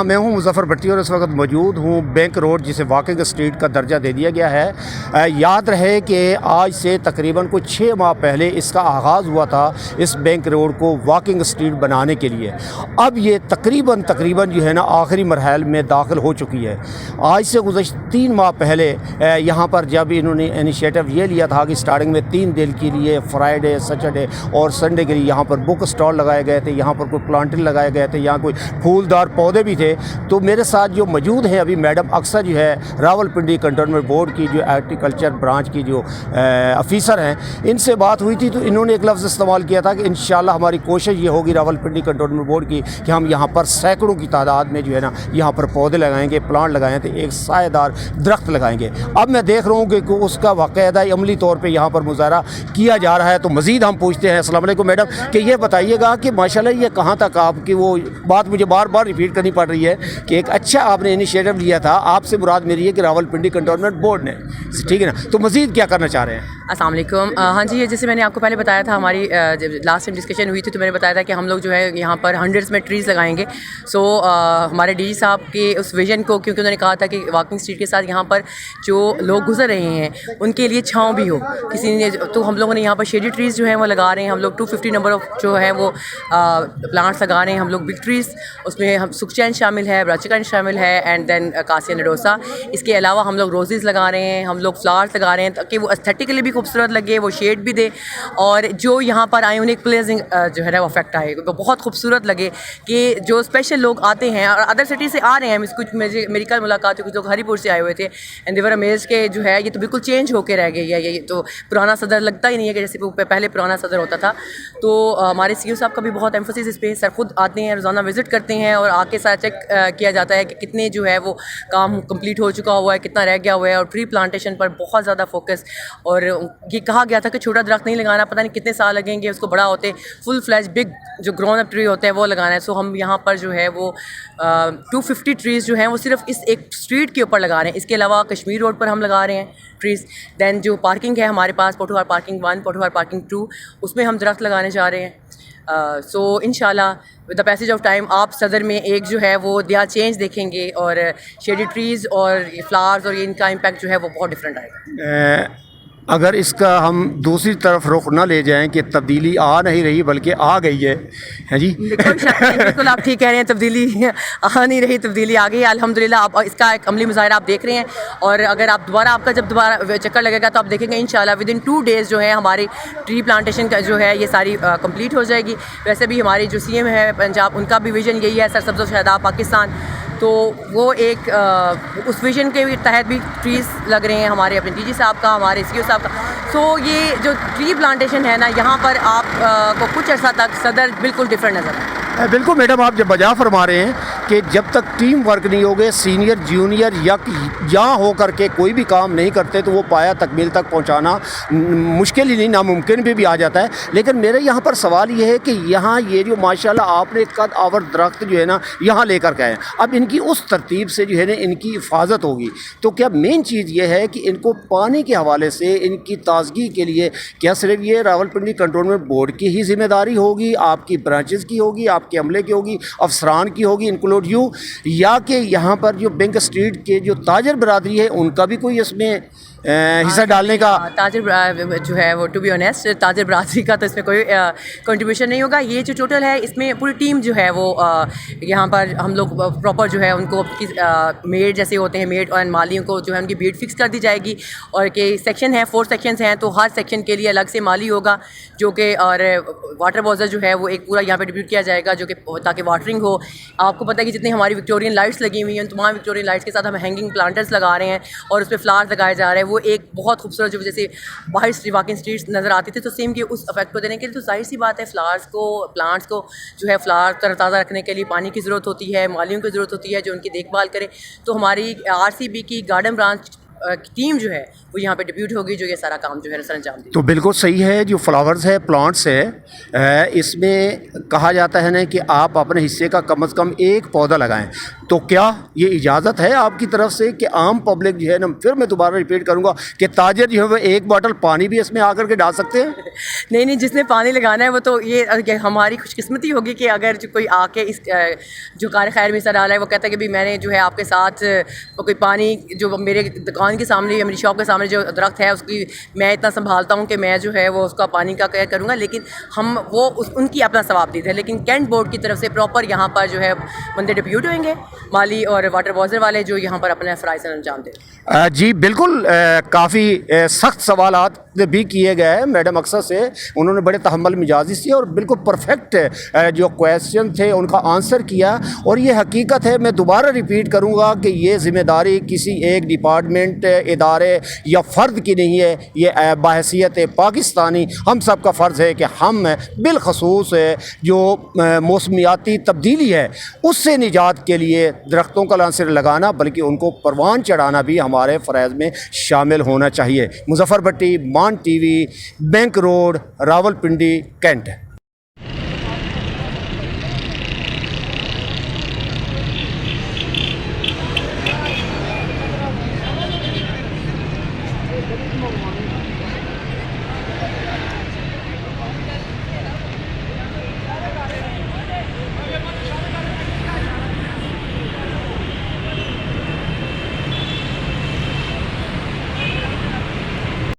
میں ہوں مظفر بھٹی اور اس وقت موجود ہوں بینک روڈ جسے واکنگ اسٹریٹ کا درجہ دے دیا گیا ہے۔ یاد رہے کہ آج سے تقریباً کچھ 6 ماہ پہلے اس کا آغاز ہوا تھا اس بینک روڈ کو واکنگ اسٹریٹ بنانے کے لیے۔ اب یہ تقریباً جو ہے نا آخری مرحلے میں داخل ہو چکی ہے۔ آج سے گزشتہ 3 ماہ پہلے یہاں پر جب انہوں نے انیشیٹو یہ لیا تھا کہ سٹارٹنگ میں 3 دن کے لیے فرائیڈے، سیٹرڈے اور سنڈے کے لیے یہاں پر بک اسٹال لگائے گئے تھے، یہاں پر کوئی پلانٹر لگائے گئے تھے، یہاں کوئی پھولدار پودے بھی تھے۔ تو میرے ساتھ جو موجود ہیں ابھی میڈم اکثر جو ہے راولپنڈی کنٹونمنٹ بورڈ کی جو ایگریکلچر برانچ کی جو افیسر ہیں، ان سے بات ہوئی تھی تو انہوں نے ایک لفظ استعمال کیا تھا کہ انشاءاللہ ہماری کوشش یہ ہوگی راولپنڈی کنٹونمنٹ بورڈ کی کہ ہم یہاں پر سینکڑوں کی تعداد میں جو ہے نا یہاں پر پودے لگائیں گے، پلانٹ لگائیں گے، ایک سایہ دار درخت لگائیں گے۔ اب میں دیکھ رہا ہوں کہ اس کا باقاعدہ عملی طور پہ یہاں پر مظاہرہ کیا جا رہا ہے۔ تو مزید ہم پوچھتے ہیں۔ السلام علیکم میڈم، کہ یہ بتائیے گا کہ ماشاءاللہ یہ کہاں تک آپ کی وہ بات مجھے بار بار ریپیٹ کرنی پڑ رہی ہے کہ ایک اچھا آپ نے انیشیٹو لیا تھا، آپ سے مراد میری ہے کہ راولپنڈی کنٹونمنٹ بورڈ نے، ٹھیک ہے نا، تو مزید کیا کرنا چاہ رہے ہیں؟ السلام علیکم۔ ہاں جی، جیسے میں نے آپ کو پہلے بتایا تھا، ہماری جب لاسٹ ٹائم ڈسکشن ہوئی تھی تو میں نے بتایا تھا کہ ہم لوگ جو ہے یہاں پر 100s میں ٹریز لگائیں گے۔ سو ہمارے ڈی جی صاحب کے اس ویژن کو، کیونکہ انہوں نے کہا تھا کہ واکنگ اسٹریٹ کے ساتھ یہاں پر جو لوگ گزر رہے ہیں ان کے لیے چھاؤں بھی ہو کسی نے، تو ہم لوگوں نے یہاں پر شیڈی ٹریز جو ہیں وہ لگا رہے ہیں۔ ہم لوگ 250 نمبر آف جو ہے وہ پلانٹس لگا رہے ہیں ہم لوگ، بگ ٹریز، اس میں ہم سکچین شامل ہے، براچکن شامل ہے، اینڈ دین کاسیا نڈوسا۔ اس کے علاوہ ہم لوگ روزز لگا رہے ہیں، ہم لوگ فلاورس لگا رہے ہیں تاکہ وہ استھیٹکلی بھی خوبصورت لگے، وہ شیڈ بھی دے، اور جو یہاں پر آئے انہیں ایک پلیزنگ جو ہے نا وہ افیکٹ آئے، وہ بہت خوبصورت لگے کہ جو اسپیشل لوگ آتے ہیں اور ادر سٹی سے آ رہے ہیں۔ کچھ میری کل ملاقات ہوئی، کچھ لوگ ہری پور سے آئے ہوئے تھے، اینڈ دیور امیزڈ کہ جو ہے یہ تو بالکل چینج ہو کے رہ گئی ہے، یہ تو پرانا صدر لگتا ہی نہیں ہے کہ جیسے پہلے پرانا صدر ہوتا تھا۔ تو ہمارے سی او صاحب کا بھی بہت ایمفسس اس پہ، سر خود آتے ہیں، روزانہ وزٹ کرتے ہیں اور آ کے ساتھ چیک کیا جاتا ہے کہ کتنے جو ہے وہ کام کمپلیٹ ہو چکا ہوا ہے، کتنا رہ گیا ہوا ہے، اور ٹری پلانٹیشن پر بہت زیادہ فوکس۔ اور یہ کہا گیا تھا کہ چھوٹا درخت نہیں لگانا، پتہ نہیں کتنے سال لگیں گے اس کو بڑا ہوتے، فل فلیج بگ جو گرون اپ ٹری ہوتے ہیں وہ لگانا ہے۔ سو ہم یہاں پر جو ہے وہ 250 ٹریز جو ہیں وہ صرف اس ایک اسٹریٹ کے اوپر لگا رہے ہیں۔ اس کے علاوہ کشمیر روڈ پر ہم لگا رہے ہیں ٹریز۔ دین جو پارکنگ ہے ہمارے پاس، پوٹھوہار پارکنگ 1، پوٹھوہار پارکنگ 2، اس میں ہم درخت لگانے جا رہے ہیں۔ سو انشاءاللہ with the passage of time آپ صدر میں ایک جو ہے وہ دیا چینج دیکھیں گے، اور شیڈی ٹریز اور فلاورز اور ان کا امپیکٹ جو ہے وہ بہت ڈفرینٹ آئے گا۔ اگر اس کا ہم دوسری طرف رخ نہ لے جائیں کہ تبدیلی آ نہیں رہی بلکہ آ گئی ہے جی، بالکل آپ ٹھیک کہہ رہے ہیں، تبدیلی آ نہیں رہی، تبدیلی آ گئی ہے الحمدللہ۔ آپ اس کا ایک عملی مظاہرہ آپ دیکھ رہے ہیں، اور اگر آپ آپ کا جب دوبارہ چکر لگے گا تو آپ دیکھیں گے انشاءاللہ ود ان 2 days جو ہے ہماری ٹری پلانٹیشن کا جو ہے یہ ساری کمپلیٹ ہو جائے گی۔ ویسے بھی ہماری جو سی ایم ہے پنجاب، ان کا بھی ویژن یہی ہے، سرسبز و شاداب پاکستان، تو وہ ایک اس ویژن کے تحت بھی ٹریز لگ رہے ہیں ہمارے اپنے ڈی جی صاحب کا، ہمارے سی او صاحب کا۔ سو یہ جو ٹری پلانٹیشن ہے نا، یہاں پر آپ کو کچھ عرصہ تک صدر بالکل ڈفرینٹ نظر آئے۔ بالکل میڈم، آپ جب بجا فرما رہے ہیں کہ جب تک ٹیم ورک نہیں ہوگے، سینئر جونیئر یہاں ہو کر کے کوئی بھی کام نہیں کرتے تو وہ پایا تکمیل تک پہنچانا مشکل ہی نہیں، ناممکن بھی آ جاتا ہے۔ لیکن میرے یہاں پر سوال یہ ہے کہ یہاں یہ جو ماشاءاللہ آپ نے قد آور درخت جو ہے نا یہاں لے کر کے آئے، اب ان کی اس ترتیب سے جو ہے نا ان کی حفاظت ہوگی، تو کیا مین چیز یہ ہے کہ ان کو پانی کے حوالے سے ان کی تازگی کے لیے کیا صرف یہ راولپنڈی کنٹونمنٹ بورڈ کی ہی ذمہ داری ہوگی، آپ کی برانچز کی ہوگی، آپ کے عملے کی ہوگی، افسران کی ہوگی انکلوڈ یو، یا کہ یہاں پر جو بینک اسٹریٹ کے جو تاجر برادری ہے ان کا بھی کوئی اس میں حصہ ڈالنے کا؟ تاجر جو ہے وہ ٹو بی آنیسٹ تاجر برادری کا تو اس میں کوئی کنٹریبیوشن نہیں ہوگا۔ یہ جو ٹوٹل ہے اس میں پوری ٹیم جو ہے وہ یہاں پر ہم لوگ پراپر جو ہے ان کو میڈ جیسے ہوتے ہیں، میڈ اور مالیوں کو جو ہے ان کی بیٹ فکس کر دی جائے گی، اور کہ سیکشن ہے 4 سیکشنز ہیں، تو ہر سیکشن کے لیے الگ سے مالی ہوگا جو کہ، اور واٹر بازر جو ہے وہ ایک پورا یہاں پہ ڈپیوٹ کیا جائے گا جو کہ تاکہ واٹرنگ ہو۔ آپ کو پتہ ہے کہ جتنی ہماری وکٹورین لائٹس لگی ہوئی ہیں، تمام وکٹورین لائٹس کے ساتھ ہم ہینگنگ پلانٹرز لگا رہے ہیں اور اس پہ فلاورز لگائے جا رہے ہیں۔ وہ ایک بہت خوبصورت، جو جیسے باہر واکنگ اسٹریٹس نظر آتی تھی تو سیم کے اس افیکٹ کو دینے کے لیے، تو ظاہر سی بات ہے فلاورس کو، پلانٹس کو جو ہے فلاور تر تازہ رکھنے کے لیے پانی کی ضرورت ہوتی ہے، مالیوں کی ضرورت ہوتی ہے جو ان کی دیکھ بھال کرے۔ تو ہماری RCB کی گارڈن برانچ ٹیم جو ہے وہ یہاں پہ ڈپیوٹ ہوگی جو یہ سارا کام جو ہے سر انجام دے۔ تو بالکل صحیح ہے، جو فلاورز ہے، پلانٹس ہے، اس میں کہا جاتا ہے نا کہ آپ اپنے حصے کا کم از کم ایک پودا لگائیں، تو کیا یہ اجازت ہے آپ کی طرف سے کہ عام پبلک جو ہے نا، پھر میں دوبارہ ریپیٹ کروں گا کہ تاجر جو ہے وہ ایک باٹل پانی بھی اس میں آ کر کے ڈال سکتے ہیں؟ نہیں، جس نے پانی لگانا ہے وہ تو یہ ہماری خوش قسمتی ہوگی کہ اگر جو کوئی آ کے اس جو کار خیر میں حصہ ڈالا ہے وہ کہتا ہے کہ بھی میں نے جو ہے آپ کے ساتھ کوئی پانی جو میرے دکان کے سامنے یا میری شاپ کے سامنے جو درخت ہے اس کی میں اتنا سنبھالتا ہوں کہ میں جو ہے وہ اس کا پانی کا کیئر کروں گا، لیکن ہم وہ ان کی اپنا ثواب دیتے ہیں، لیکن کینٹ بورڈ کی طرف سے پراپر یہاں پر جو ہے بندے ڈپیوٹ ہوئیں گے مالی اور واٹر بازر والے جو یہاں پر اپنے فرائض انجام دیں۔ جی بالکل، کافی سخت سوالات بھی کیے گئے ہیں میڈم اکثر سے، انہوں نے بڑے تحمل مزاجی سے اور بالکل پرفیکٹ جو کویسچن تھے ان کا آنسر کیا، اور یہ حقیقت ہے، میں دوبارہ ریپیٹ کروں گا کہ یہ ذمہ داری کسی ایک ڈپارٹمنٹ، ادارے یا فرد کی نہیں ہے، یہ بحیثیت پاکستانی ہم سب کا فرض ہے کہ ہم بالخصوص جو موسمیاتی تبدیلی ہے اس سے نجات کے لیے درختوں کا نہ صرف لگانا بلکہ ان کو پروان چڑھانا بھی ہمارے فرائض میں شامل ہونا چاہیے۔ مظفر بٹی، مان ٹی وی، بینک روڈ، راولپنڈی، کینٹ۔